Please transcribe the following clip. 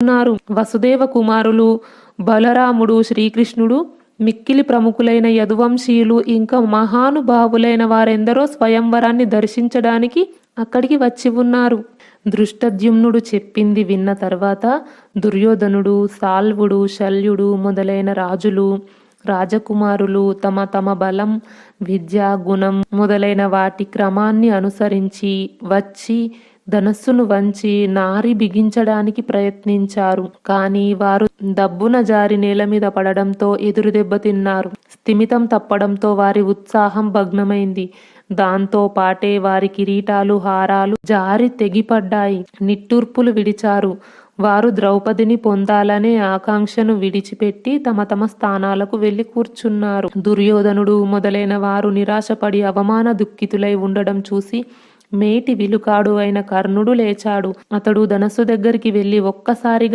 వస్తున్నారు. వసుదేవ కుమారులు బలరాముడు, శ్రీకృష్ణుడు, మిక్కిలి ప్రముఖులైన యదువంశీయులు ఇంకా మహానుభావులైన వారెందరో స్వయంవరాన్ని దర్శించడానికి అక్కడికి వచ్చి ఉన్నారు. దృష్టద్యుమ్నుడు చెప్పింది విన్న తర్వాత దుర్యోధనుడు, సాల్వుడు, శల్యుడు మొదలైన రాజులు, రాజకుమారులు తమ తమ బలం, విద్య, గుణం మొదలైన వాటి క్రమాన్ని అనుసరించి వచ్చి ధనస్సును వంచి నారి బిగించడానికి ప్రయత్నించారు. కానీ వారు దబ్బున జారి నేల మీద పడడంతో ఎదురు దెబ్బతిన్నారు. స్థిమితం తప్పడంతో వారి ఉత్సాహం భగ్నమైంది. దాంతో పాటే వారి కిరీటాలు, హారాలు జారి తెగిపడ్డాయి. నిట్టూర్పులు విడిచారు. వారు ద్రౌపదిని పొందాలనే ఆకాంక్షను విడిచిపెట్టి తమ తమ స్థానాలకు వెళ్లి కూర్చున్నారు. దుర్యోధనుడు మొదలైన వారు నిరాశపడి అవమాన దుఃఖితులై ఉండడం చూసి మేటి విలుకాడు అయిన కర్ణుడు లేచాడు. అతడు ధనస్సు దగ్గరికి వెళ్లి ఒక్కసారిగా